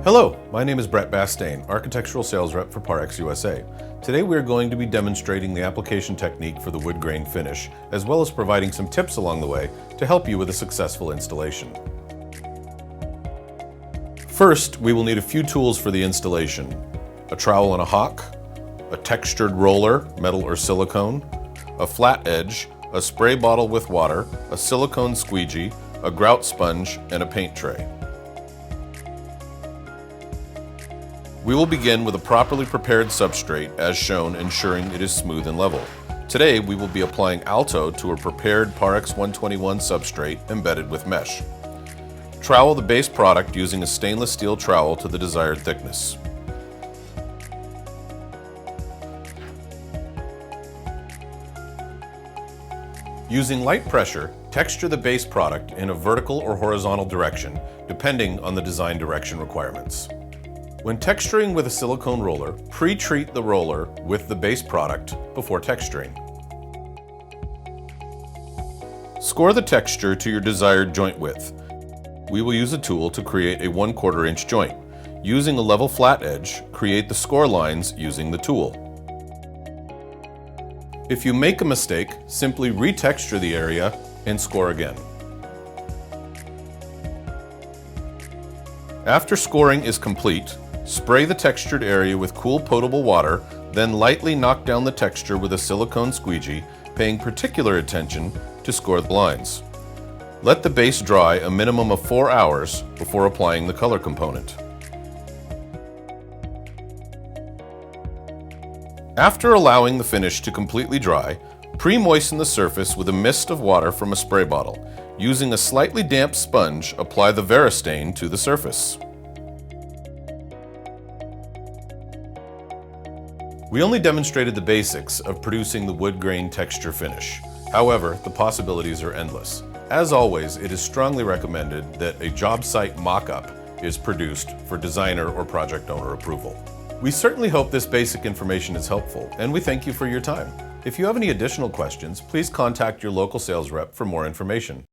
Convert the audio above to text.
Hello, my name is Brett Bastain, Architectural Sales Rep for Parex USA. Today we are going to be demonstrating the application technique for the wood grain finish, as well as providing some tips along the way to help you with a successful installation. First, we will need a few tools for the installation: a trowel and a hock, a textured roller, metal or silicone, a flat edge, a spray bottle with water, a silicone squeegee, a grout sponge, and a paint tray. We will begin with a properly prepared substrate as shown, ensuring it is smooth and level. Today we will be applying Alto to a prepared Parex 121 substrate embedded with mesh. Trowel the base product using a stainless steel trowel to the desired thickness. Using light pressure, texture the base product in a vertical or horizontal direction, depending on the design direction requirements. When texturing with a silicone roller, pre-treat the roller with the base product before texturing. Score the texture to your desired joint width. We will use a tool to create a 1/4 inch joint. Using a level flat edge, create the score lines using the tool. If you make a mistake, simply retexture the area and score again. After scoring is complete, spray the textured area with cool potable water, then lightly knock down the texture with a silicone squeegee, paying particular attention to score the lines. Let the base dry a minimum of 4 hours before applying the color component. After allowing the finish to completely dry, pre-moisten the surface with a mist of water from a spray bottle. Using a slightly damp sponge, apply the Verastain to the surface. We only demonstrated the basics of producing the wood grain texture finish. However, the possibilities are endless. As always, it is strongly recommended that a job site mock-up is produced for designer or project owner approval. We certainly hope this basic information is helpful, and we thank you for your time. If you have any additional questions, please contact your local sales rep for more information.